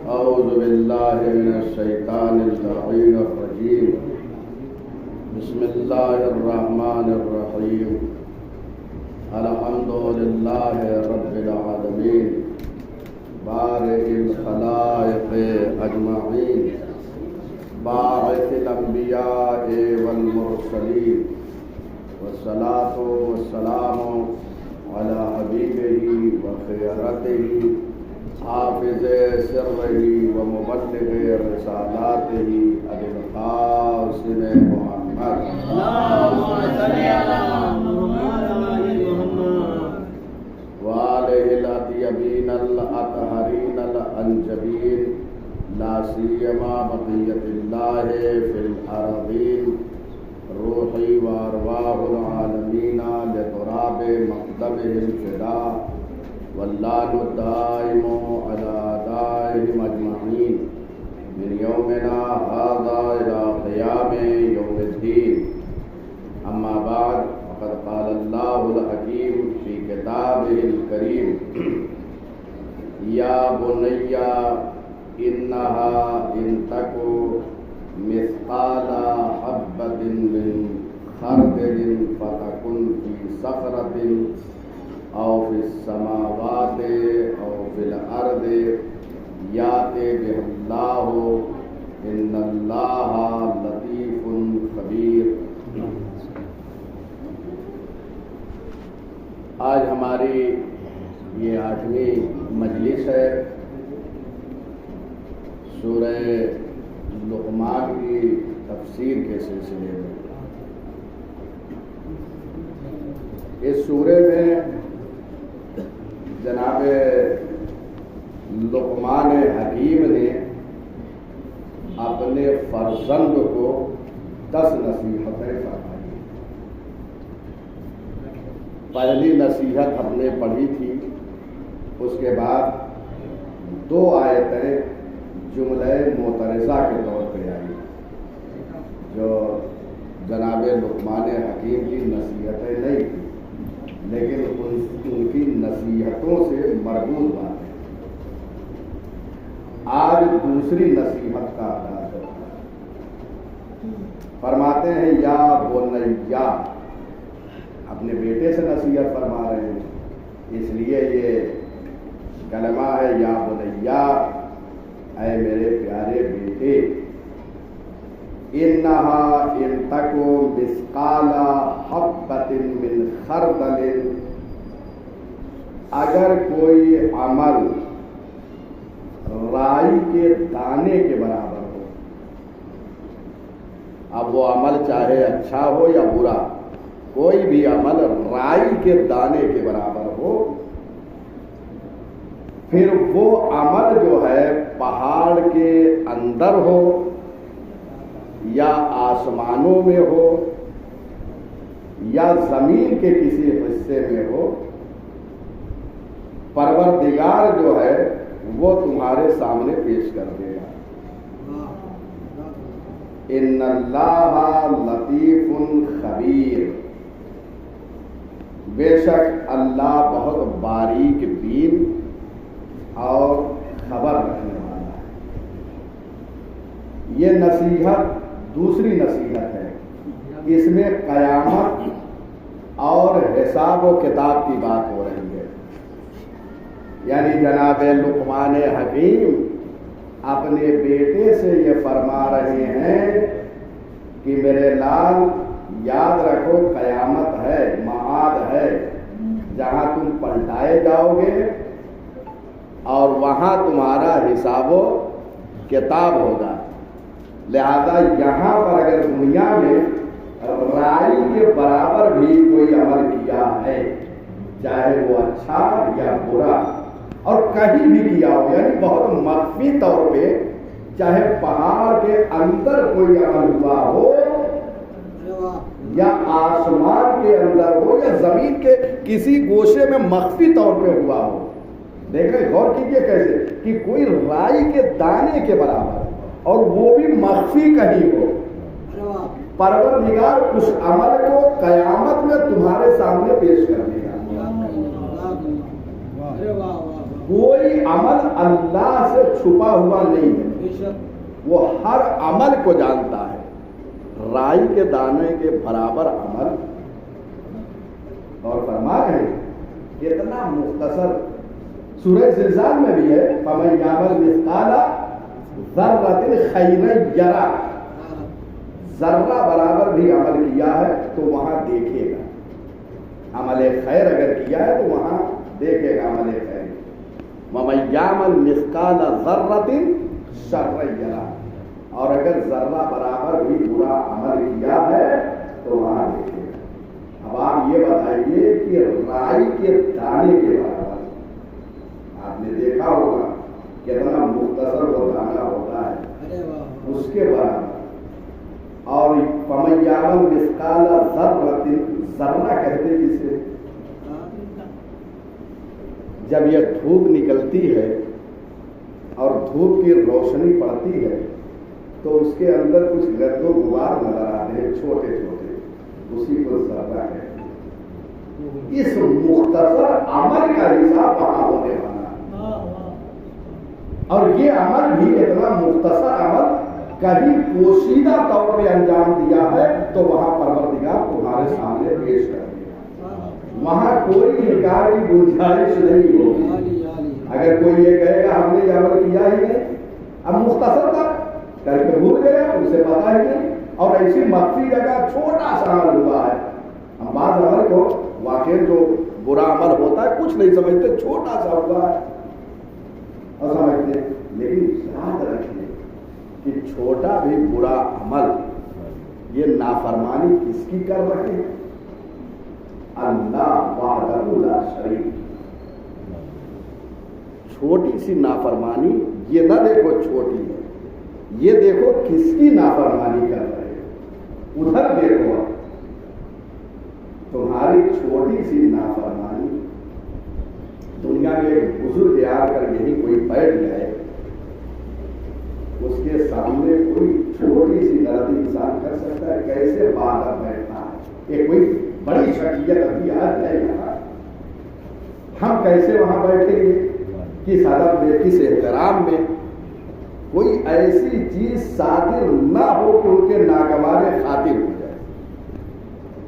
اعوذ باللہ من الشیطان اللعین الرجیم بسم اللہ الرحمن الرحیم الحمد للہ رب العالمین بارئ الخلائق اجمعین باعث الانبیاء والمرسلین والصلاة والسلام علی حبیبہ وخیرتہ حافظ سرہ ومبلغ رسالاتہ ابی القاسم محمد اللہم صلی علی محمد وآلہ الاطیبین الاطہرین الانجبین لا سیما بقیت اللہ فی الارضین روحی وارواح العالمین لتراب مقدمہ الفداء واللہ الدائم علی دائم اجمعین من یومنا هذا الى قیام یوم الدین اما بعد فقد قال اللہ الحکیم فی کتابہ الکریم یا بنی انہا ان تکو مثقال حبۃ من خردل فتکن فی صخرۃ او فی السماوات او فی الارض یات بہ اللہ ان اللہ لطیف خبیر۔ آج ہماری یہ 8ویں مجلس ہے سورہ لقمان کی تفسیر کے سلسلے میں۔ اس سورے میں جناب لقمان حکیم نے اپنے فرزند کو 10 نصیحتیں فرمائی۔ پہلی نصیحت ہم نے پڑھی تھی، اس کے بعد 2 آیتیں جملہ معترضہ کے طور پہ آئی جو جناب لقمان حکیم کی نصیحتیں نہیں تھیں لیکن ان کی نصیحتوں سے مربوط باتیں۔ آج دوسری نصیحت کا آغاز ہوتا ہے۔ فرماتے ہیں یا بنیا، اپنے بیٹے سے نصیحت فرما رہے ہیں، اس لیے یہ کلمہ ہے یا بنیا، اے میرے پیارے بیٹے، انہا ان تکو مثقال حبۃ من خردل، اگر کوئی عمل رائی کے دانے کے برابر ہو، اب وہ عمل چاہے اچھا ہو یا برا، کوئی بھی عمل رائی کے دانے کے برابر ہو، پھر وہ عمل جو ہے پہاڑ کے اندر ہو یا آسمانوں میں ہو یا زمین کے کسی حصے میں ہو، پروردگار جو ہے وہ تمہارے سامنے پیش کر دے گا۔ ان اللہ لطیف خبیر، بے شک اللہ بہت باریک بین اور خبر رکھنے والا ہے۔ یہ نصیحت دوسری نصیحت ہے، اس میں قیامت اور حساب و کتاب کی بات ہو رہی ہے۔ یعنی جناب لقمان حکیم اپنے بیٹے سے یہ فرما رہے ہیں کہ میرے لال یاد رکھو قیامت ہے، معاد ہے، جہاں تم پلٹائے جاؤ گے اور وہاں تمہارا حساب و کتاب ہوگا۔ لہذا یہاں پر اگر دنیا میں رائی کے برابر بھی کوئی عمل کیا ہے، چاہے وہ اچھا یا برا، اور کہیں بھی کیا ہو، یعنی بہت مخفی طور پہ، چاہے پہاڑ کے اندر کوئی عمل ہوا ہو یا آسمان کے اندر ہو یا زمین کے کسی گوشے میں مخفی طور پہ ہوا ہو، دیکھیں غور کیجئے کیسے کہ کوئی رائی کے دانے کے برابر اور وہ بھی مخفی کہیں ہو، پروردگار اس عمل کو قیامت میں تمہارے سامنے پیش کر دے گا۔ कोई अमल अल्लाह से छुपा हुआ नहीं है, वो हर अमल को जानता है। राई के दाने के बराबर अमल। और फरमा रहे इतना मुख्तसर सूरह ज़िलज़ाल में भी है, फमन यामल मिस्काला ज़र्रतिन खैरन यरा, जर्रा बराबर भी अमल किया है तो वहां देखेगा। अमल खैर अगर किया है तो वहां देखेगा अमल खैर। वमन यामल मिस्काला ज़र्रतिन शर्रन यरा, और अगर जर्रा बराबर भी बुरा अमल किया है तो वहां देखेगा। अब आप ये बताइए कि राई के दाने के बराबर आपने देखा होगा कितना मुख्तसर वो दाना होता है, उसके बराबर। और फमय्यामल मिस्काला ज़र्रतिन, जर्रा कहते किसे? जब ये धूप निकलती है और धूप की रोशनी पड़ती है तो उसके अंदर कुछ गर्दो गुबार नजर आते हैं छोटे छोटे, उसी को जर्रा है। इस मुख्तसर अमल का हिसाब वहां होने वाला, और ये अमल भी इतना मुख्तसर अमल कहीं पोशीदा तौर पे अंजाम दिया है तो वहां परवरदिगार तुम्हारे सामने पेश कर दिया। वहां कोई इनकार की गुंजाइश नहीं होगी। अगर कोई ये कहेगा हमने ये अमल किया ही नहीं, अब मुख्तसर था करके भूल गए, उसे पता ही नहीं, और ऐसी मख्फी जगह छोटा सा अमल हुआ है। हम बात अमल को वाकई जो बुरा अमल होता है कुछ नहीं समझते, छोटा सा हुआ है और समझते, लेकिन याद रखिए कि छोटा भी बुरा अमल ये नाफरमानी किसकी कर रहे हैं? अल्लाह वहदहू ला शरीक। छोटी सी नाफरमानी ये ना देखो छोटी है, ये देखो किसकी नाफरमानी कर रहे हो। उधर देखो तुम्हारी छोटी सी नाफरमानी। दुनिया में एक बुजुर्ग यार कर यही कोई बैठ जाए, उसके सामने कोई छोटी सी गलती इंसान कर सकता है, कैसे बाहर बैठना है। ये कोई बड़ी शख्सियत अभी आज है यहाँ, हम कैसे वहां बैठेंगे कि अदब किस एहतराम में कोई ऐसी चीज सादिर ना हो कि उनके नागवारे खातिर हो जाए।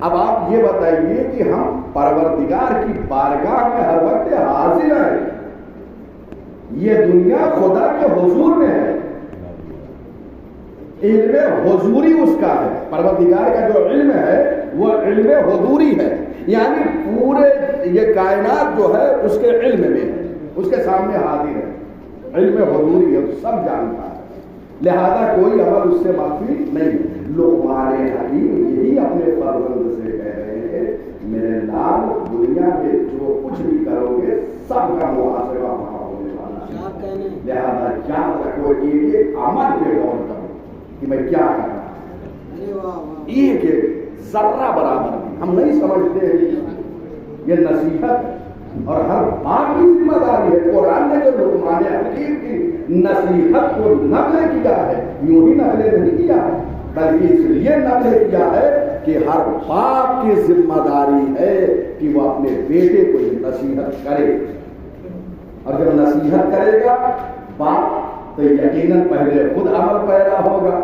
अब आप ये बताइए कि हम परवरदिगार की बारगाह में हर वक्त हाजिर हैं, ये दुनिया खुदा के हुजूर में है, इल्मे हुजूरी उसका है। परवरदिगार का जो इल्म है वो इल्मे हुजूरी है, यानी पूरे ये कायनात जो है उसके इल्म में है, उसके सामने हाजिर है, इल्मे हुजूरी है, सब जानता है, लिहाजा कोई अमल उससे माफी नहीं। लुक़मान हकीम यही अपने फर्जंद से कह रहे हैं, मेरे लाल दुनिया में जो कुछ भी करोगे सबका मुहासबा वहां होने वाला है। लिहाजा याद रखो, एक अमल पे गौर करो कि मैं क्या कर रहा हूं। एक जर्रा बराबर हम नहीं समझते हैं। ये नसीहत और हर बात की जिम्मेदारी है। कुरान ने जो लुक़मान हकीम की नसीहत को नक़ल किया है, यूं ही नक़ल नहीं किया है, बल्कि इसलिए नक़ल किया है कि हर बाप की जिम्मेदारी है कि वो अपने बेटे को नसीहत करे, और जब नसीहत करेगा बाप तो यकीनन पहले खुद अमल पैदा होगा।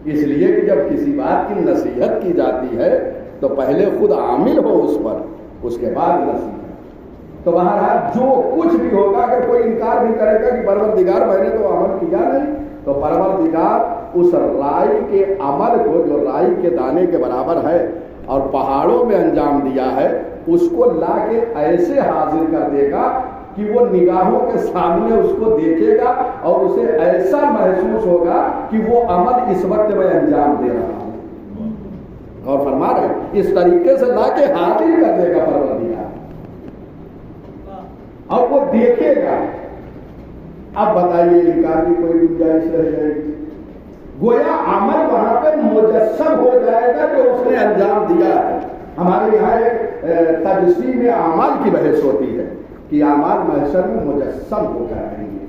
इसलिए कि जब किसी बात की नसीहत की जाती है तो पहले खुद आमिल हो उस पर, उसके बाद नसीहत। तो बहरहाल जो कुछ भी होगा, अगर कोई इनकार भी करेगा कि परवरदिगार मैंने तो अमल किया नहीं, तो परवरदिगार उस राई के अमल को जो राई के दाने के बराबर है और पहाड़ों में अंजाम दिया है, उसको ला के ऐसे हाजिर कर देगा कि वो निगाहों के सामने उसको देखेगा और उसे ऐसा महसूस होगा कि वो अमल इस वक्त मैं अंजाम दे रहा हूं। और फरमा रहे इस तरीके से ला के हाजिर कर देगा परवरदिगार, और वो देखेगा। अब बताइए इनकार की कोई गुंजाइश रह जाएगी? गोया अमल वहां पे मुजस्सम हो जाएगा जो उसने अंजाम दिया है। हमारे यहाँ एक तजसीम अमाल की बहस होती है कि अमाल महशर में मुजस्सम होकर रहेंगे,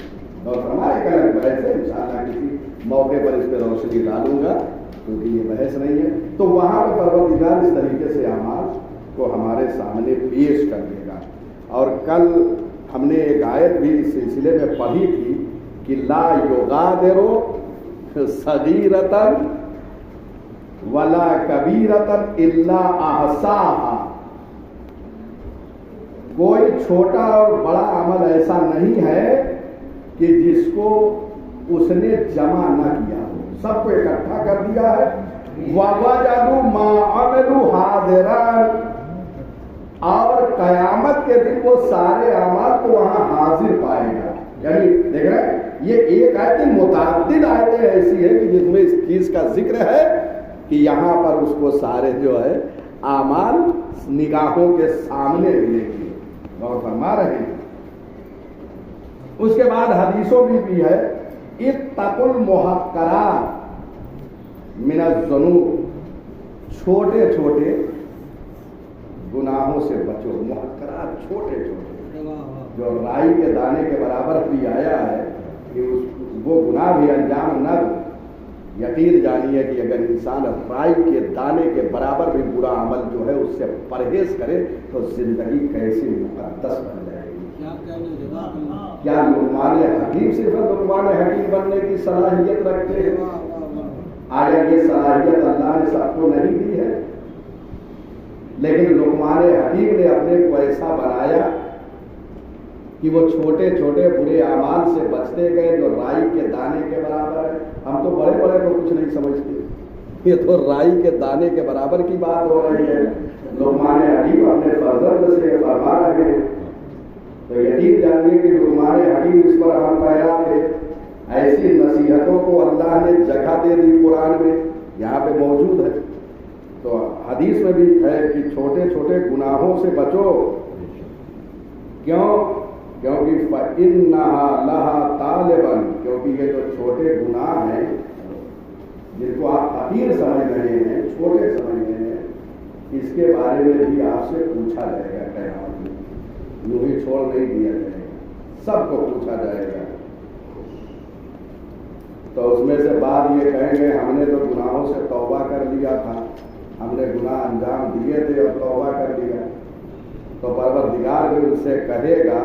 और हमारे एक अलग बहस है, इंशाअल्लाह किसी मौके पर इस पर रोशनी डालूंगा क्योंकि ये बहस नहीं है। तो वहां पर परवरदिगार इस तरीके से अमाल को हमारे सामने पेश कर देगा। और कल ہم نے ایک آیت بھی اس سلسلے میں پڑھی تھی کہ لا یغادرو صغیرۃ ولا کبیرۃ الا احصاها، کوئی چھوٹا اور بڑا عمل ایسا نہیں ہے کہ جس کو اس نے جمع نہ کیا ہو، سب کو اکٹھا کر دیا ہے۔ وَوَجَدُوا مَا عَمِلُوا حَاضِرًا، اور قیامت کے دن وہ سارے اعمال کو وہاں حاضر پائے گا۔ یعنی دیکھ رہے ہیں یہ ایک آیت متعدد آیتیں ایسی ہے کہ جس میں اس چیز کا ذکر ہے کہ یہاں پر اس کو سارے جو ہے اعمال نگاہوں کے سامنے ملیں گے، غور فرما رہے ہیں۔ اس کے بعد حدیثوں میں بھی ہے اتقوا المحقرات من الذنوب، چھوٹے چھوٹے گناہوں سے بچو۔ محقرات چھوٹے چھوٹے جو رائی کے دانے کے برابر بھی آیا ہے کہ وہ گناہ بھی انجام نہ دو۔ یقین جانیے کہ اگر انسان رائی کے دانے کے برابر بھی برا عمل جو ہے اس سے پرہیز کرے تو زندگی کیسی مقدس بن جائے گی۔ کیا لقمان حکیم صرف لقمان حکیم بننے کی صلاحیت رکھتے ہیں؟ آیا یہ صلاحیت اللہ نے سب کو نہیں دی ہے؟ لیکن لقمان حکیم نے اپنے کو ایسا بنایا کہ وہ چھوٹے چھوٹے برے اعمال سے بچتے گئے جو رائی کے دانے کے برابر ہے۔ ہم تو بڑے بڑے کو کچھ نہیں سمجھتے، یہ تو رائی کے دانے کے برابر کی بات ہو رہی ہے۔ لقمان حکیم اپنے فرزند سے فرما رہے ہیں، تو یقین جانیے کہ لقمان حکیم اس پر ہم پیرا تھے۔ ایسی نصیحتوں کو اللہ نے جگہ دے دی قرآن میں، یہاں پہ موجود ہے۔ تو حدیث میں بھی ہے کہ چھوٹے چھوٹے گناہوں سے بچو، کیوں؟ کیونکہ فَإِنَّهَا لَهَا طَالِبًا، کیونکہ یہ جو چھوٹے گناہ ہیں جن کو آپ حقیر سمجھ رہے ہیں، چھوٹے سمجھ رہے ہیں، اس کے بارے میں بھی آپ سے پوچھا جائے گا قیامت میں، یوں ہی چھوڑ نہیں دیا جائے گا، سب کو پوچھا جائے گا۔ تو اس میں سے بعد یہ کہیں گے ہم نے تو گناہوں سے توبہ کر لیا تھا، ہم نے گناہ انجام دیے تھے اور توبہ کر لیا۔ تو پروردگار بھی ان سے کہے گا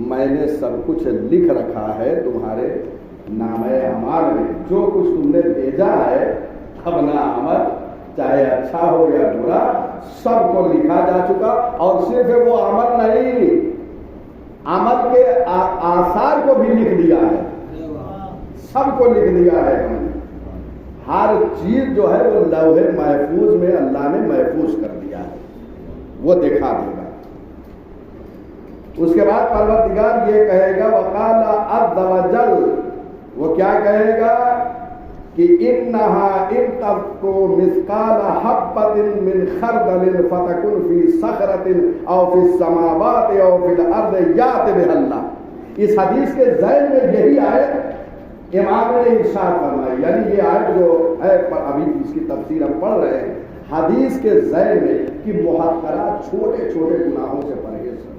میں نے سب کچھ لکھ رکھا ہے تمہارے نامہ اعمال میں، جو کچھ تم نے بھیجا ہے اپنا عمل چاہے اچھا ہو یا برا سب کو لکھا جا چکا، اور صرف وہ عمل نہیں، عمل کے آثار کو بھی لکھ دیا ہے، سب کو لکھ دیا ہے ہم نے۔ ہر چیز جو ہے وہ لوح محفوظ میں اللہ نے محفوظ کر دیا ہے، وہ دکھا دے گا۔ اس کے بعد پروردگار یہ کہے گا وقال عز وجل، وہ کیا کہے گا کہ انہا ان تک مثقال حبۃ من خردل فتکن فی صخرۃ او فی السماوات او فی الارض یأت بها اللہ۔ اس حدیث کے ذیل میں یہی آیت امام نے ارشاد فرمائی، یعنی یہ آیت جو ہے ابھی اس کی تفسیر ہم پڑھ رہے ہیں، حدیث کے ذیل میں کہ محقرات چھوٹے چھوٹے گناہوں سے پرہیز کرو۔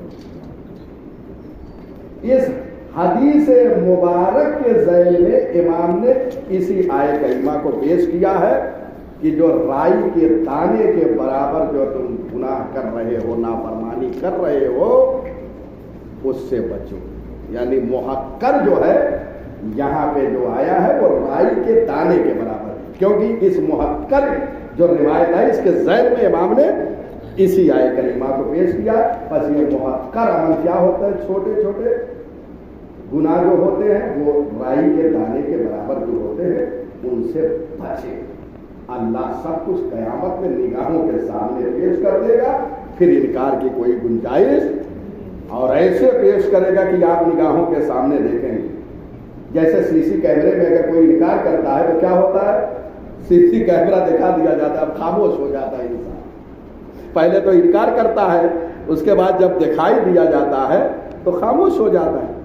اس حدیث مبارک کے ذیل میں امام نے اسی آیت کریمہ کو پیش کیا ہے کہ جو رائی کے دانے کے برابر جو تم گناہ کر رہے ہو، نافرمانی کر رہے ہو، اس سے بچو۔ یعنی محقر جو ہے یہاں پہ جو آیا ہے وہ رائی کے دانے کے برابر، کیونکہ اس محقر جو روایت ہے اس کے ذیل میں امام نے اسی آیت کریمہ کو پیش کیا۔ بس یہ محقر عمل کیا ہوتا ہے؟ چھوٹے چھوٹے گناہ جو ہوتے ہیں وہ رائی کے دانے کے برابر جو ہوتے ہیں ان سے بچے۔ اللہ سب کچھ قیامت میں نگاہوں کے سامنے پیش کر دے گا، پھر انکار کی کوئی گنجائش، اور ایسے پیش کرے گا کہ آپ نگاہوں کے سامنے دیکھیں گے۔ جیسے سی سی کیمرے میں اگر کوئی انکار کرتا ہے تو کیا ہوتا ہے؟ سی سی کیمرہ دکھا دیا جاتا ہے، اب خاموش ہو جاتا ہے انسان۔ پہلے تو انکار کرتا ہے، اس کے بعد جب دکھائی دیا جاتا ہے تو خاموش ہو جاتا ہے۔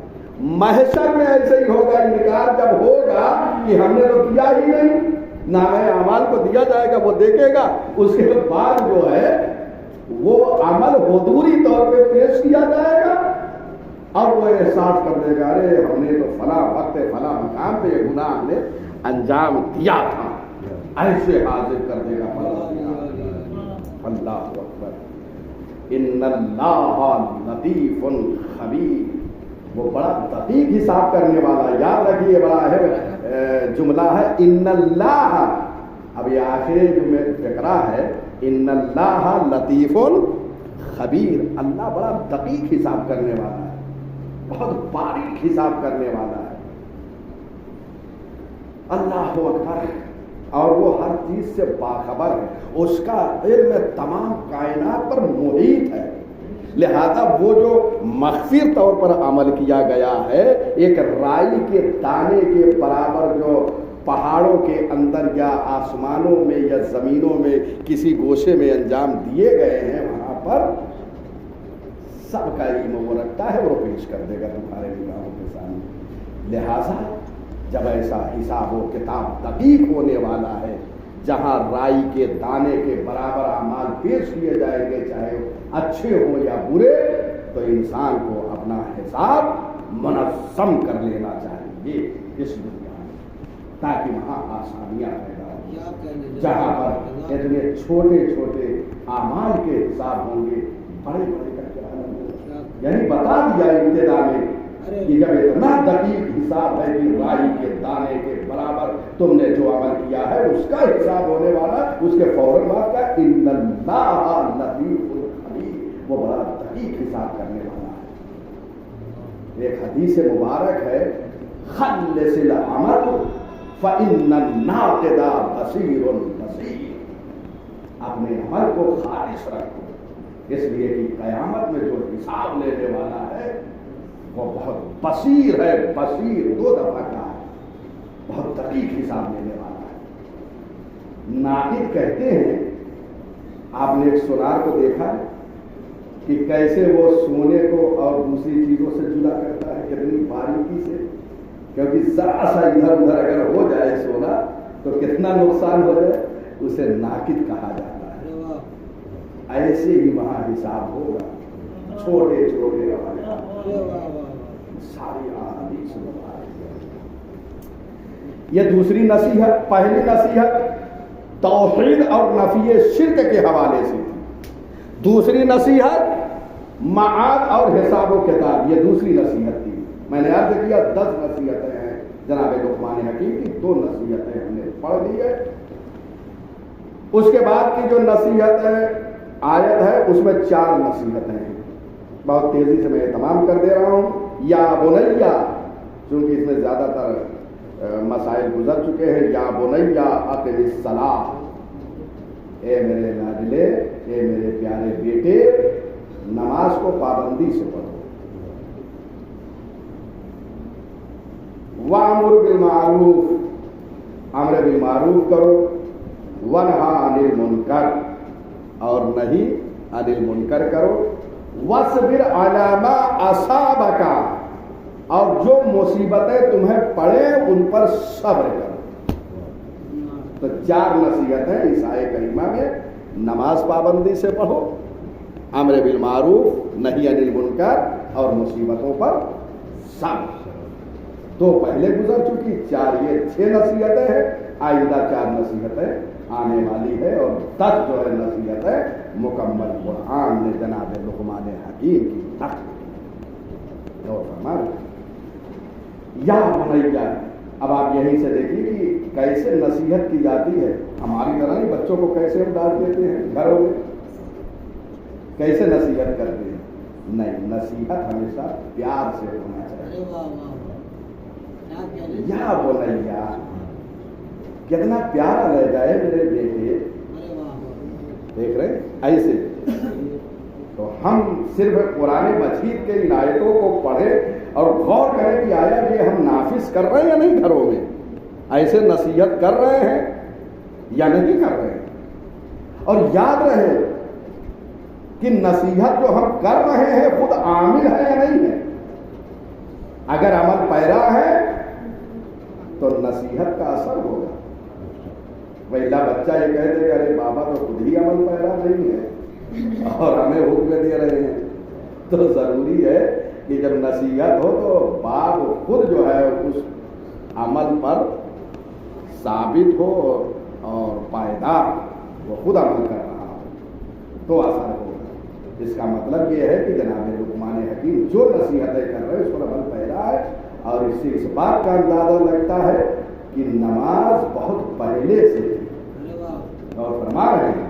محشر میں ایسے ہی ہوگا، انکار جب ہوگا کہ ہم نے تو کیا ہی نہیں، نامہ اعمال کو دیا جائے گا، وہ دیکھے گا، اس کے بعد جو ہے وہ عمل حضوری طور پہ پیش کیا جائے گا، اور وہ احساس کر دے گا ارے ہم نے تو فلاں وقت فلاں مقام پہ یہ گناہ ہم نے انجام دیا تھا، ایسے حاضر کر دے گا۔ اللہ اکبر۔ ان اللہ لطیف خبیر، وہ بڑا دقیق حساب کرنے والا. یاد رکھیے بڑا ہے جملہ ہے ان اللہ. اب یہ آخری جو میں فقرہ ہے ان اللہ لطیف خبیر، اللہ بڑا دقیق حساب کرنے والا ہے، بہت باریک حساب کرنے والا ہے. اللہ اکبر. اور وہ ہر چیز سے باخبر ہے، اس کا علم تمام کائنات پر محیط ہے. لہذا وہ جو مخفی طور پر عمل کیا گیا ہے، ایک رائی کے دانے کے برابر جو پہاڑوں کے اندر یا آسمانوں میں یا زمینوں میں کسی گوشے میں انجام دیے گئے ہیں، وہاں پر سب کا علم وہ رکھتا ہے، وہ پیش کر دے گا تمہارے نگاہوں کے سامنے. لہذا جب ایسا حساب و کتاب دقیق ہونے والا ہے، جہاں رائی کے دانے کے برابر اعمال پیش کیے جائیں گے، چاہے اچھے ہوں یا برے، تو انسان کو اپنا حساب منظم کر لینا چاہیے اس دنیا میں، تاکہ وہاں آسانیاں پیدا ہوں. جہاں پر اتنے چھوٹے چھوٹے اعمال کے حساب ہوں گے، بڑے بڑے کا کیا حال ہوگا. یعنی بتا دیا ابتدا میں کہ جب اتنا دقیق حساب ہے کہ رائی کے دانے کے برابر تم نے جو عمل کیا ہے اس کا حساب ہونے والا، اس کے فوراً بعد کا ان اللہ لطیف خبیر، وہ بڑا دقیق حساب کرنے والا ہے. ایک حدیث مبارک ہے خلص العمل فإن الناقد بصیر بصیر، اپنے عمل کو خالص رکھو، اس لیے کہ قیامت میں جو حساب لینے والا ہے وہ بہت بصیر ہے. بصیر 2 دفعہ کہا ہے، بہت دقیق حساب لینے والا ہے. ناقد کہتے ہیں، آپ نے ایک سونار کو دیکھا ہے کہ کیسے وہ سونے کو اور دوسری چیزوں سے جدا کرتا ہے، کتنی باریکی سے، کیونکہ ذرا سا ادھر ادھر اگر ہو جائے سونا تو کتنا نقصان ہو جائے، اسے ناقد کہا جاتا ہے. ایسے ہی وہاں حساب ہوگا، چھوٹے چھوٹے ساری احادیث مبارک. یہ دوسری نصیحت. پہلی نصیحت توحید اور نفی شرک کے حوالے سے تھی. دوسری نصیحت معاد اور حساب و کتاب، یہ دوسری نصیحت تھی. میں نے عرض کیا 10 نصیحتیں ہیں جناب لقمان حکیم کی، 2 نصیحتیں ہم نے پڑھ لی ہے. اس کے بعد کی جو نصیحت ہے آیت ہے اس میں 4 نصیحتیں ہیں. بہت تیزی سے میں تمام کر دے رہا ہوں. یا بنیا، چونکہ اس میں زیادہ تر مسائل گزر چکے ہیں. یا بنیا اقم الصلاۃ، اے میرے لاڈلے، اے میرے پیارے بیٹے، نماز کو پابندی سے پڑھو. وامر بالمعروف، امر بالمعروف کرو. ونہا عن المنکر، اور نہیں عن المنکر کرو. وَاصْبِرْ عَلَىٰ مَا أَصَابَكَ، اور جو مصیبتیں تمہیں پڑیں ان پر صبر کرو. تو 4 نصیحتیں اس آیت کریمہ میں. نماز پابندی سے پڑھو، امر بالمعروف، نہی عن المنکر، اور مصیبتوں پر صبر. 2 پہلے گزر چکی، 4 یہ 6 نصیحتیں ہیں. آئندہ 4 نصیحتیں آنے والی ہے، اور 10 جو ہے نصیحتیں مکمل قرآن نے جناب لقمان حکیم کی تک اور فرما. یا بنیا، اب آپ یہیں سے دیکھیے کہ کیسے نصیحت کی جاتی ہے. ہماری طرح نہیں، بچوں کو کیسے ہم ڈانٹ دیتے ہیں گھروں میں، کیسے نصیحت کرتے ہیں. نہیں، نصیحت ہمیشہ پیار سے ہونا چاہیے. یا بنیا، کتنا پیارا رہ جائے میرے بیٹے، دیکھ رہے ایسے. تو ہم صرف قرآن مجید کے ان آیتوں کو پڑھیں اور غور کریں کہ آیا یہ ہم نافذ کر رہے ہیں یا نہیں گھروں میں، ایسے نصیحت کر رہے ہیں یا نہیں کر رہے ہیں. اور یاد رہے کہ نصیحت جو ہم کر رہے ہیں خود عامل ہے یا نہیں ہے. اگر عمل پیرا ہے تو نصیحت کا اثر ہوگا. پہلا بچہ یہ کہہ دے کہ ارے بابا تو خود ہی عمل پیرا نہیں ہے اور ہمیں حکم دے رہے ہیں، تو ضروری ہے کہ جب نصیحت ہو تو باپ خود جو ہے اس عمل پر ثابت ہو اور پائیدار، وہ خود عمل کر رہا ہو تو اثر ہوگا. اس کا مطلب یہ ہے کہ جناب لقمان حکیم جو نصیحتیں کر رہے ہیں اس پر عمل پیرا ہے، اور اس سے اس بات کا اندازہ لگتا ہے کہ نماز بہت پہلے سے تھی، اور فرما رہے ہیں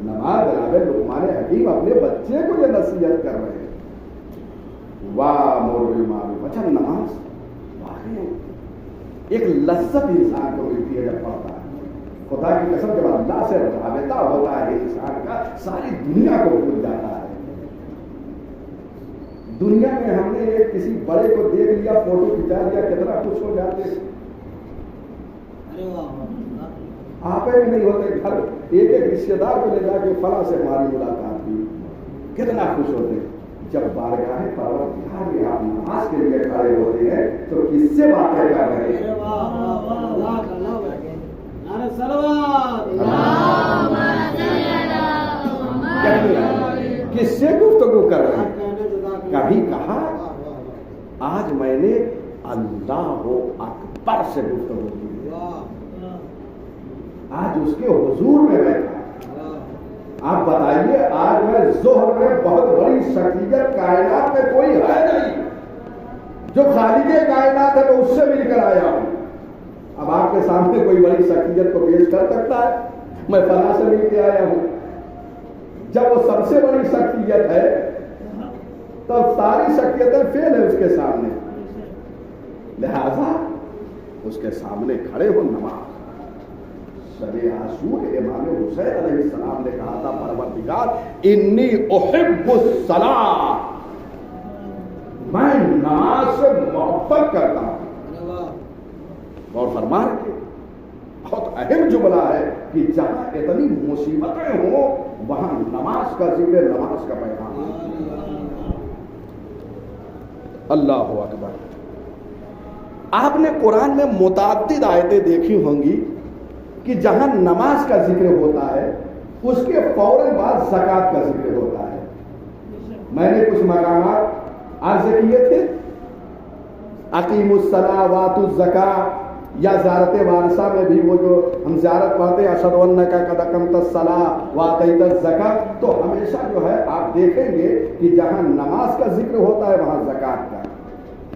نماز جناب لقمان حکیم اپنے بچے کو یہ نصیحت کر رہے ہیں، وَأْمُرْ بِالْمَعْرُوفِ۔ اچھا، نماز واقعی ایک لذت انسان کو ملتی ہے جب پڑھتا ہے، خدا کی قسم جب اللہ سے رابطہ ہوتا ہے انسان کا ساری دنیا کو بھول جاتا ہے۔ دنیا میں ہم نے ایک کسی بڑے کو دیکھ لیا، فوٹو کھنچا لیا، کتنا خوش ہو جاتے، آپ میں نہیں ہوتے، گھر ایک ایک رشتے دار کو لے جا کے فلاں سے ہماری ملاقات ہوئی، کتنا خوش ہوتے۔ جب بارگاہ پروردگار میں آپ نماز کے لیے کھڑے ہوتے ہیں تو کس سے باتیں کر رہے ہیں؟ کس سے گفتگو کر رہے ہیں؟ کبھی کہا آج میں نے اللہ اکبر سے گفتگو کی، آج اس کے حضور میں بیٹھا۔ آپ بتائیے، آج میں ظہر میں بہت بڑی شخصیت کائنات میں کوئی ہے نہیں، جو خالق کائنات ہے میں اس سے مل کر آیا ہوں۔ اب آپ کے سامنے کوئی بڑی شخصیت کو پیش کر سکتا ہے؟ میں فلاں سے مل کے آیا ہوں۔ جب وہ سب سے بڑی شخصیت ہے تب ساری شخصیتیں فیل ہے اس کے سامنے، لہذا اس کے سامنے کھڑے ہو نماز۔ شب عاشور امام حسین علیہ السلام نے کہا تھا پروردگار انی احب الصلاۃ، میں نماز سے محبت کرتا ہوں، اور فرما کہ بہت اہم جملہ ہے کہ جہاں اتنی مصیبتیں ہوں وہاں نماز کا ذکر، نماز کا پیغام۔ اللہ اکبر۔ آپ نے قرآن میں متعدد آیتیں دیکھی ہوں گی کہ جہاں نماز کا ذکر ہوتا ہے اس کے فوراً بعد زکوٰۃ کا ذکر ہوتا ہے۔ میں نے کچھ مقامات عرض کیے تھے، اقیموا الصلاۃ وآتوا الزکاۃ، یا زیارت وارثہ میں بھی وہ جو ہم زیارت پڑھتے ہیں اشہد انک قد اقمت الصلاۃ وآتیت الزکاۃ، تو ہمیشہ جو ہے آپ دیکھیں گے کہ جہاں نماز کا ذکر ہوتا ہے وہاں زکوٰۃ کا،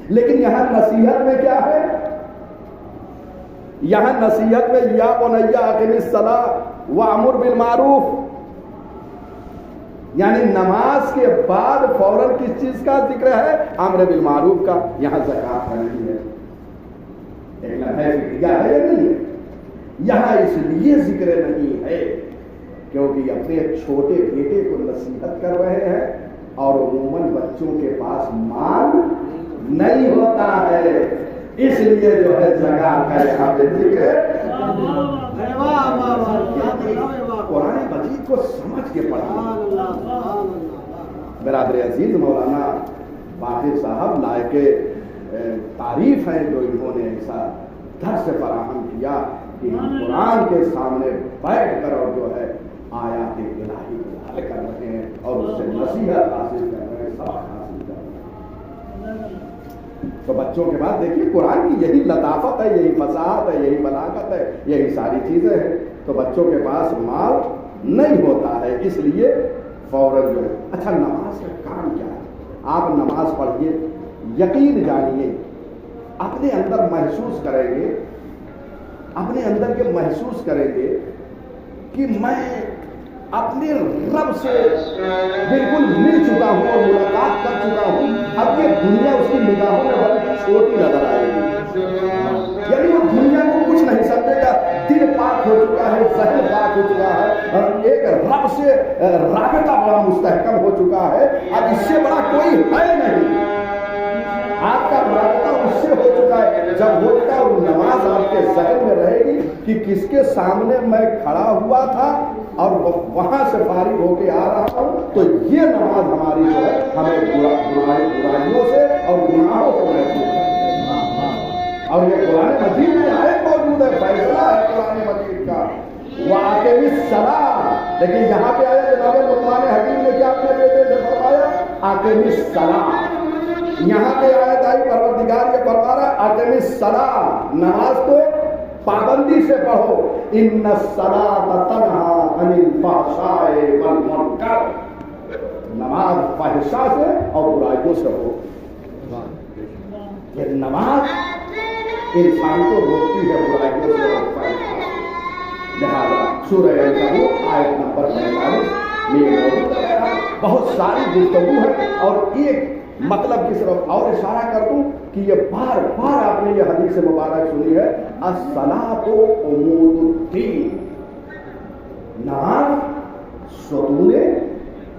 لیکن یہاں نصیحت میں کیا ہے؟ یہاں نصیحت میں یا بنی اقم الصلاۃ وامر بالمعروف، یعنی نماز کے بعد فوراً کس چیز کا ذکر ہے؟ امر بالمعروف کا، یہاں زکوٰۃ کا نہیں ہے۔ ایک لمحہ فکریہ ہے یا نہیں ہے؟ یہاں اس لیے ذکر نہیں ہے کیونکہ اپنے چھوٹے بیٹے کو نصیحت کر رہے ہیں، اور عموماً بچوں کے پاس مال نہیں ہوتا ہے، اس لیے جو ہے زکوٰۃ کا یہاں پہ ذکر ہے۔ قرآن مجید کو سمجھ کے پڑھا۔ برادر عزیز مولانا باقر صاحب لائق تعریف ہیں جو انہوں نے ایسا درس فراہم کیا کہ ہم قرآن کے سامنے بیٹھ کر اور جو ہے آیات الہی کو حل کر رہے ہیں اور اس سے نصیحت حاصل کر رہے ہیں، سبق حاصل کر رہے ہیں۔ تو بچوں کے بعد دیکھیے قرآن کی یہی لطافت ہے، یہی فصاحت ہے، یہی بلاغت ہے، یہی ساری چیزیں ہیں۔ تو بچوں کے پاس مال نہیں ہوتا ہے، اس لیے فوراً جو ہے۔ اچھا، نماز کا کام کیا ہے؟ آپ نماز پڑھیے، یقین جانیے، اپنے اندر محسوس کریں گے، اپنے اندر یہ محسوس کریں گے کہ میں اپنے رب سے بالکل مل چکا ہوں اور ملاقات کر چکا ہوں۔ اب یہ دنیا اس کی نگاہوں میں بڑی چھوٹی نظر آئے گی، یعنی وہ دنیا کو کچھ نہیں سمجھے گا، دل پاک ہو چکا ہے، ذہن پاک ہو چکا ہے، اور ایک رب سے رابطہ بڑا مستحکم ہو چکا ہے۔ اب اس سے بڑا کوئی ہے نہیں، آپ کا رابطہ اس سے ہو چکا ہے۔ جب ہو چکا اور نماز آپ کے ذہن میں رہے گی کہ کس کے سامنے میں کھڑا ہوا تھا اور وہاں سے فارغ ہو کے آ رہا ہوں، تو یہ نماز ہماری جو ہے ہمیں برائیوں سے اور گناہوں سے محفوظ ہے۔ اور یہ قرآن مجید میں آیت موجود ہے، فیصلہ ہے قرآن مجید کا، وَأَقِمِ الصَّلَاةَ۔ لیکن یہاں پہ آیا جناب لقمان حکیم نے کیا اپنے بیٹے سے فرمایا؟ اقم الصلاۃ۔ یہاں پہ آیت آئی، پروردگار یہ فرما رہا ہے اقم الصلاۃ، نماز کو پابندی سے پڑھو، ان الصلاۃ تنہی عن الفحشاء والمنکر۔ नमाज फाहिशा से और बुराइयों से हो। ये नमाज इंसान को रोकती है बुराइयों से और फाहिशा से। लिहाजा सूरह अल-कबूर आयत नंबर 45 में मौजूद है। बहुत सारी गुफ्तगू है और एक मतलब की तरफ और इशारा कर दूं कि ये बार बार आपने ये हदीस मुबारक सुनी है, अस्सलातु उमूदुद्दीन, नमाज सतूने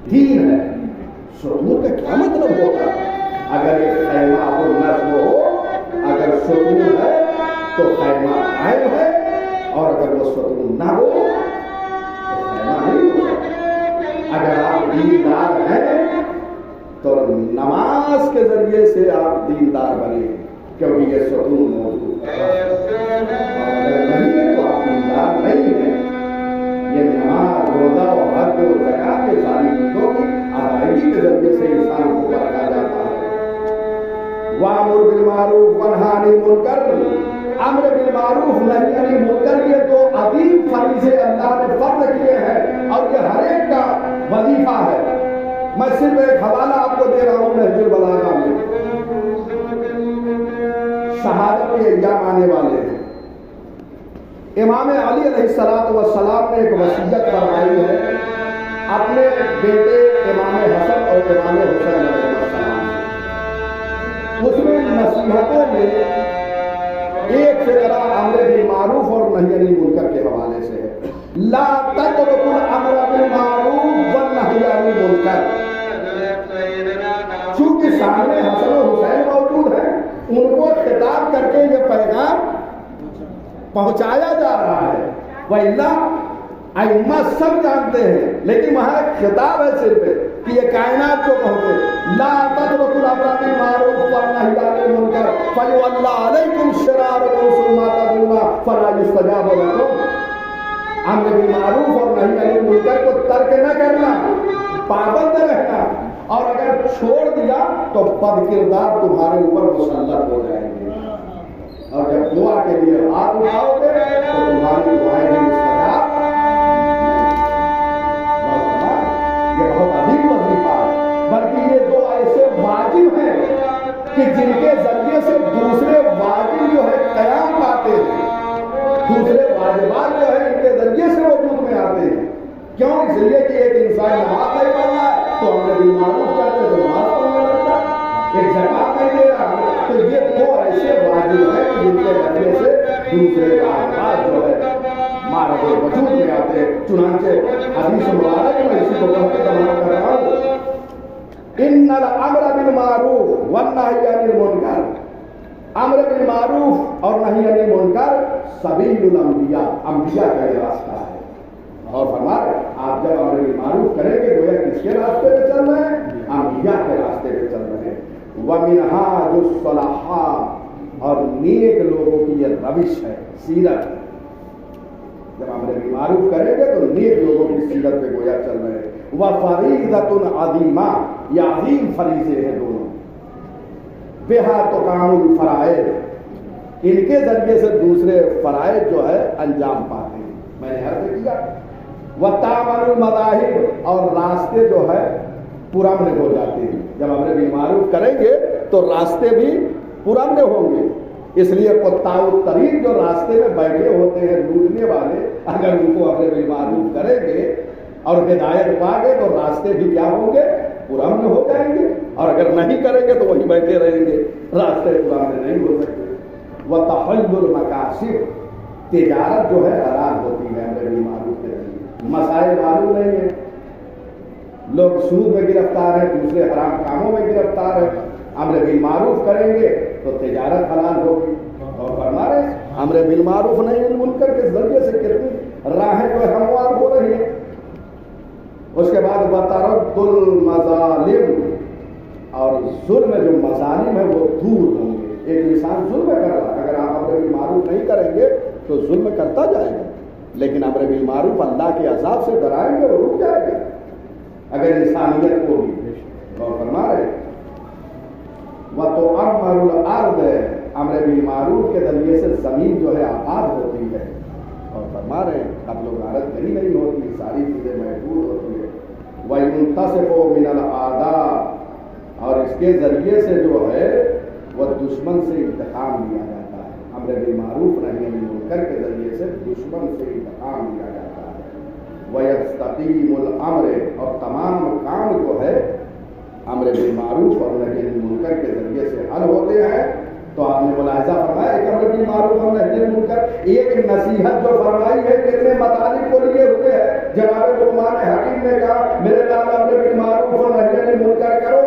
दीन है। सतून का क्या मतलब होता है? अगर ये खैमा और नस्ब हो, अगर सतून है तो खैमा कायम है, और अगर वो सतून ना हो तो खैमा नहीं होगा। अगर आप दीनदार हैं तो नमाज के जरिए से आप दीनदार बने, क्योंकि ये सतून मौजूद है। अगर नहीं है तो आप दीनदार नहीं है। ये नमाज, रोजा और हज और ज़कात के सारी चीजों की अदायगी के जरिए से इंसान को परखा जाता है। वामुर बिल मारूफ वन्हा अनिल मुनकर, अम्र बिल मारूफ नही अनिल मुनकर, ये दो अजीम फरीज़े अल्लाह ने फर्ज किए हैं और ये हर एक का वजीफा है। मैं सिर्फ एक हवाला आपको दे रहा हूं नहजुल बलागा में। शहादत के एग्जाम आने वाले हैं। इमाम अली अलैहिस्सलातु वस्सलाम ने एक वसीयत फरमाई है अपने बेटे इमाम हसन और इमाम हुसैन अलैहिस्सलाम से। उसमें नसीहतों में एक फिक्रा अम्र बिल मारूफ और नही अनिल मुनकर के हवाले से है। ला ततरुकुल अम्र बिल मारूफ व नही अनिल मुनकर। चूंकि सामने हसन और हुसैन मौजूद हैं, उनको खिताब करके ये पैगाम पहुंचाया जा रहा है। वैला अइम्मा सब जानते हैं, लेकिन वहां खिताब है सिर्फ कि ये कायनात को पहुंचे। ला ततरुकुल अम्र बिल मारूफ व नही अनिल मुनकर फयुवल्ला अलैकुम शिरारुकुम सुम्मा तदूना फला युस्तजाब लकुम। अम्र बिल मारूफ और नही अनिल मुनकर को तर्क न करना, पाबंद रहना, और अगर छोड़ दिया तो बद किरदार तुम्हारे ऊपर मुसल्लत हो जाएंगे। और जब दुआ के लिए हाथ उठाओगे तो तुम्हारी दुआएं भी मुस्तजाब नहीं। ये बहुत अधिक वजीफा है, बल्कि ये दो ऐसे वाजिब हैं कि जिनके जरिए से दूसरे वाजिब जो है कयाम पाते हैं, दूसरे वाजिबात जो है इनके जरिए से वजूद में आते हैं। क्यों? इसलिए कि एक इंसान नमाज नहीं पढ़ रहा है तो अम्र बिल मारूफ करते तो नमाज पढ़ने लगता है। एक ज़कात नहीं दे रहा है तो ये दो ऐसे वाजिब हैं कि जिनके जरिए से दूसरे वाजिबात जो है मार्ग वजूद में आते हैं। चुनांचे हदीस मुबारक में इसी को कहते तमाम कर रहा हूँ, इन्नल अम्र बिल मारूफ व नही अनिल मुनकर। अम्र बिल मारूफ और नही अनिल मुनकर सबीलुल अंबिया, अंबिया का ये रास्ता है। और फरमाए आप जब अम्र बिल मारूफ करेंगे तो यह किसके रास्ते पे चल रहे हैं? अंबिया के रास्ते पे चल रहे हैं। व मिनहाजुस सलाहा, और नेक लोगों की यह रविश है, सीरत। जब अम्र बिल मारूफ करेंगे तो नेक लोगों की सीरत पे गोया चल रहे हैं। व फरीदतुन अज़ीमा, ये अजीम फरीज़े हैं दोनों। बेहा तो कामुल फराइद, इनके जरिए से दूसरे फराइद जो है अंजाम पाते हैं। मैंने अर्ज किया वतामनुल मदाहिब, और रास्ते जो है पुरम्न हो जाते हैं। जब अम्र बिल मारूफ करेंगे तो रास्ते भी पुरम्न होंगे। इसलिए कुत्ताउत तरीक जो रास्ते में बैठे होते हैं लूटने वाले, अगर उनको अम्र बिल मारूफ करेंगे और हिदायत पाएंगे तो रास्ते भी क्या होंगे? पुरम्न हो जाएंगे। और अगर नहीं करेंगे तो वहीं बैठे रहेंगे, रास्ते पुरम्न नहीं हो सकते। व तहल्लुल मकासिब, तिजारत जो है हलाल होती है अम्र बिल मारूफ के जरिए। मसाइल मालूम नहीं है, लोग सूद में गिरफ्तार है, दूसरे हराम कामों में गिरफ्तार है। अम्र बिल मारूफ करेंगे तो तिजारत हलाल होगी। और फरमा रहे अम्र बिल मारूफ नही अनिल मुनकर के जरिए से कितनी राहें जो हमवार हो रही है। उसके बाद वतरद्दुल मज़ालिम, और जुल्म जो मज़ालिम है वो दूर होंगे। एक इंसान जुल्म कर रहा है, अगर आप अम्र बिल मारूफ नहीं करेंगे तो जुल्म करता जाएगा, लेकिन अम्र बिल मारूफ अल्लाह के अज़ाब से डराएंगे और रुक जाएगा अगर इंसानियत होगी। और फरमा रहे व तो अमरुल अर्द, अम्र बिल मारूफ के जरिए से जमीन जो है आबाद होती है। और फरमा रहे आप लोग गारत नहीं होती, सारी चीजें महफूज होती है। वयुंतसिफु मिनल आदा, और इसके जरिए से जो है वह दुश्मन से इंतकाम लिया जाता है। अम्र बिल मारूफ नही अनिल मुनकर के जरिए से दुश्मन से इंतकाम लिया जाता है। वयस्तकीमुल अम्र, और तमाम काम जो है अम्र बिल मारूफ और नही अनिल मुनकर के जरिए से हल होते हैं। तो आपने मुलाहिजा फरमाया एक अम्र बिल मारूफ और नही अनिल मुनकर, एक नसीहत जो फरमाई है कितने मतालिब को लिए हुए है। जनाब लुक़मान हकीम ने कहा मेरे लाल अम्र बिल मारूफ और नही अनिल मुनकर करो,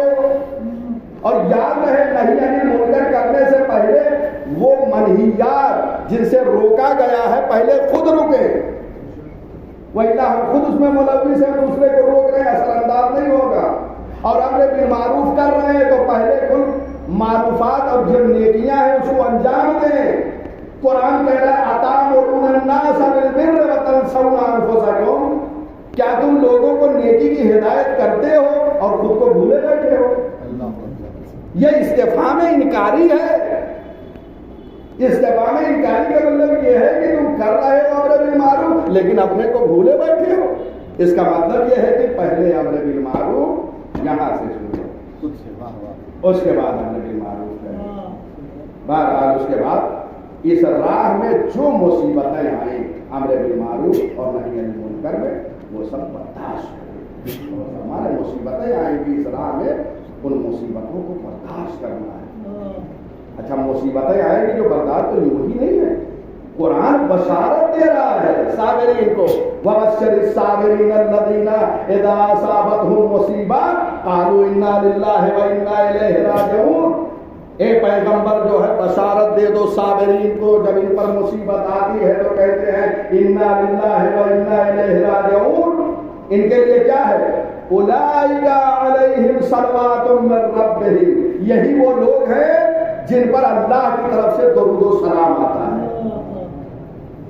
और याद रहे नही अनिल मुनकर करने से पहले वो मनहियात जिनसे रोका गया है पहले खुद रुके, वही हम खुद उसमें मुलव्विस है, दूसरे को रोक रहे हैं, असरअंदाज नहीं होगा। और अम्र बिल मारूफ कर रहे हैं तो पहले खुद मारूफात और जो नेकियां हैं उसको अंजाम दें। कुरान कह रहा है अतामुरुन अन्नास बिल बिर्रि व तंसौना अनफुसकुम, क्या तुम लोगों को नेकी की हिदायत करते हो और खुद को भूले बैठे हो। ये इस्तिफाम इनकारी है। इस्तिफाम इनकारी का मतलब ये है कि तुम कर रहे हो अम्र बिल मारूफ लेकिन अपने को भूले बैठे हो। इसका मतलब ये है कि पहले अम्र बिल मारूफ यहाँ से शुरू, उसके बाद अम्र बिल मारूफ करें। बहरहाल उसके बाद इस राह में जो मुसीबतें आई अम्र बिल मारूफ और नही अनिल मुनकर में, वो सब बर्दाश्त करें। और हमारे मुसीबतें आएंगी इस राह में, उन मुसीबतों को बर्दाश्त करना है। अच्छा, मुसीबतें आएंगी जो बर्दाश्त तो यूं ही नहीं है, कुरान बशारत दे रहा है साबिरीन को। वबश्शिरिस साबिरीन अल्लज़ीना इज़ा असाबतहुम मुसीबा क़ालू इन्ना लिल्लाहि व इन्ना इलैहि राजिऊन। ए पैगंबर जो है बशारत दे दो साबिरीन को, जब इन पर मुसीबत आती है तो कहते हैं इन्ना लिल्लाहि व इन्ना इलैहि राजिऊन। इनके लिए क्या है? उलाइका अलैहिम सलवातुम मिन रब्बिहिम, यही वो लोग हैं जिन पर अल्लाह की तरफ से दरूद व सलाम आता है।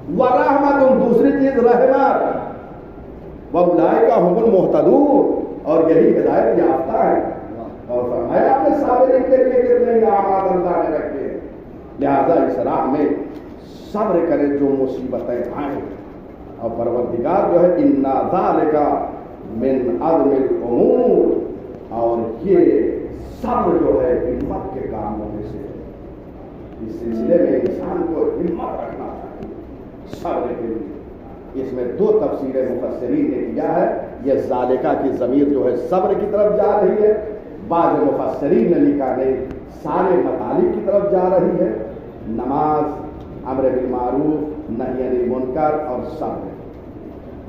व रहमतुम, दूसरी चीज रहमत, व उलाइका हुमुल मुहतदून, और यही हिदायत याफ्ता है। और फरमाया आपने साबिरीन के लिए कितने इनामात अल्लाह ने रखे हैं। लिहाजा इस राह में सब्र करें जो मुसीबतें आए, और परवरदिगार जो है इन्ना ज़ालिका मिन अज़मिल उमूर, और ये सब्र जो है हिम्मत के कामों में से। इस सिलसिले में इंसान को हिम्मत रखना चाहिए सब्र के लिए। इसमें दो तफसीरें मुफस्सिरीन ने किया है। यह ज़ालिका की ज़मीर जो है सब्र की तरफ जा रही है, बाद मुफस्सिरीन ने लिखा नहीं सारे मतालिब की तरफ जा रही है, नमाज, अम्र बिल मारूफ, नही अनिल मुनकर और सब्र।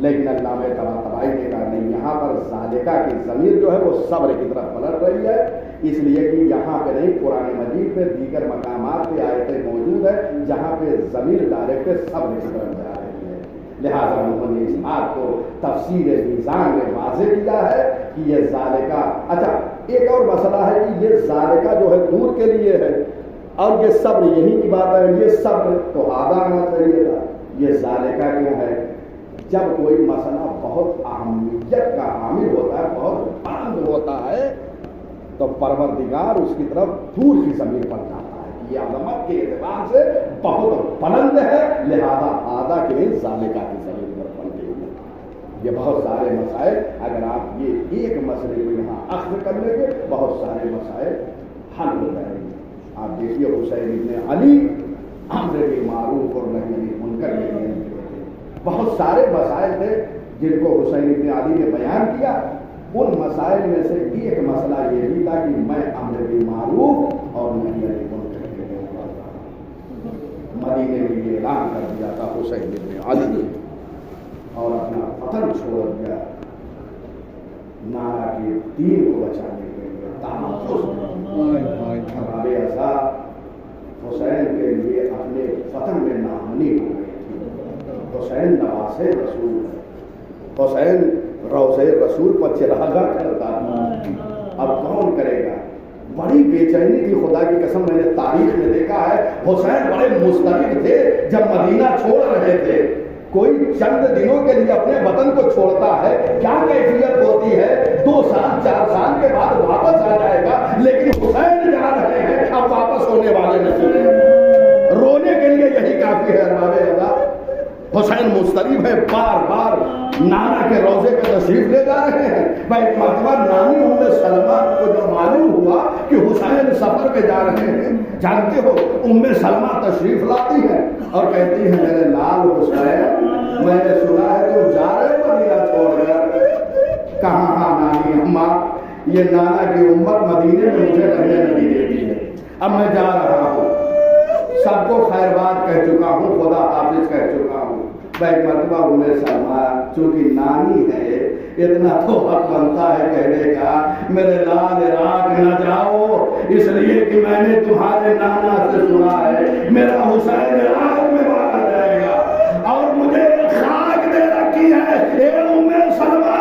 लेकिन अल्लामा तबाई ने कहा नहीं, यहाँ पर ज़ालिका की ज़मीर जो है वो सब्र की तरफ पलट रही है, इसलिए कि यहाँ पे नहीं, कुरान मजीद में दीगर मकामात पे आयतें मौजूद है जहाँ पे ज़मीर डायरेक्ट सब्र की तरफ जा रही है। लिहाजा उन्होंने इस बात को तफसीर मीज़ान में वाज़ेह किया है कि ये ज़ालिका। अच्छा, एक और मसला है कि ये ज़ालिका जो है दूर के लिए है, और ये सब्र यही की बात है। ये सब्र तो आधा आना चाहिए था, ये ज़ालिका क्यों है? जब कोई मसला बहुत अहमियत का हामिल होता है, बहुत बुलंद होता है, तो परवरदिगार उसकी तरफ दूर की ज़मीन पर जाता है कि ये अज़मत के एतबार से बहुत बुलंद है, लिहाजा आधा के लिए ज़ालिका की ज़मीन पर पड़ गई। ये बहुत सारे मसाइल, अगर आप ये एक मसले को यहाँ अख्ज़ कर लेंगे, बहुत सारे मसाइल हल हो जाएंगे। आप देखिए हुसैन इब्न अली अम्र बिल मारूफ और नही अनिल मुनकर के लिए बहुत सारे मसाइल थे जिनको हुसैन इब्न अली ने बयान किया। उन मसाइल में से एक मसला ये भी था कि मैं अम्र बिल मारूफ और नही अनिल मुनकर के लिए मदीने में ये ऐलान कर दिया था हुसैन इब्न अली ने, और अपना वतन छोड़ दिया नारा के दीन को बचाने के लिए। हुसैन के लिए अपने वतन में नामनी हो गई थी। हुसैन नवासे रसूल है, हुसैन रोज़े रसूल पर चिरागा करता था। अब कौन करेगा? बड़ी बेचैनी थी, खुदा की कसम मैंने तारीख में देखा है। हुसैन बड़े मुस्तकिल थे जब मदीना छोड़ रहे थे। कोई चंद दिनों के लिए अपने वतन को छोड़ता है, क्या कैफियत होती है? 2 साल 4 साल के बाद वापस आ जाएगा, लेकिन हुसैन जा रहे हैं, अब वापस होने वाले नहीं। रोने के लिए यही काफी है। अरबाब अल्लाह, हुसैन मुस्तरीब है, बार बार नाना के रोजे पे तशरीफ ले जा रहे हैं। भाई एक मरतबा नानी उम्मे सलमा को जब मालूम हुआ कि हुसैन सफर पे जा रहे हैं, जानते हो उम्मे सलमा तशरीफ लाती है और कहती है मेरे लाल हुसैन, मैंने सुना है तुम जा रहे हो मदीना छोड़कर। कहा हाँ नानी अम्मा, ये नाना की उम्मत मदीने में मुझे रहने नहीं देती है, अब मैं जा रहा हूँ, सबको खैरबाद कह चुका हूँ, खुदा हाफिज कह चुका हूँ। भाई मरतबा उम्मे सलमा चूंकि नानी है, इतना तो हक बनता है कहने का मेरे लाल इराक न जाओ, इसलिए कि मैंने तुम्हारे नाना से सुना है मेरा हुसैन इराक में मारा जाएगा और मुझे खाक दे रखी है। ए उम्मे सलमा,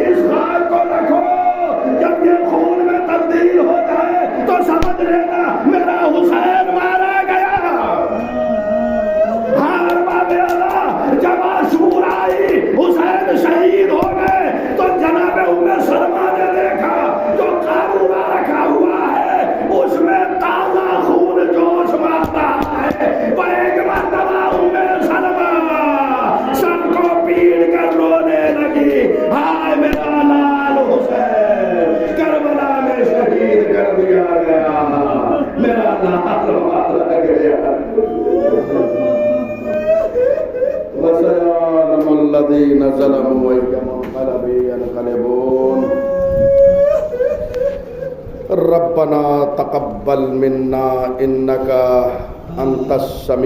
इस खाक को रखो, जब ये खून में तब्दील हो जाए तो समझ लेना मेरा हुसैन मारा गया। हाँ बाबे अल्लाह, जब आशूर आई, हुसैन शहीद हो गए तो जनाब उम्मे सलमा ने देखा जो काबूला रखा हुआ है उसमें ताजा खून जोश मारता है। एक मरतबा उम्मे सलमा सर को पीट कर रोने लगी, हाय मेरा लाल हुसैन करबला में शहीद कर दिया गया, मेरा लाल मारा गया। वसयअलमु الذين ظلموا أي منقلب ينقلبون ربنا تقبل منا إنك أنت السميع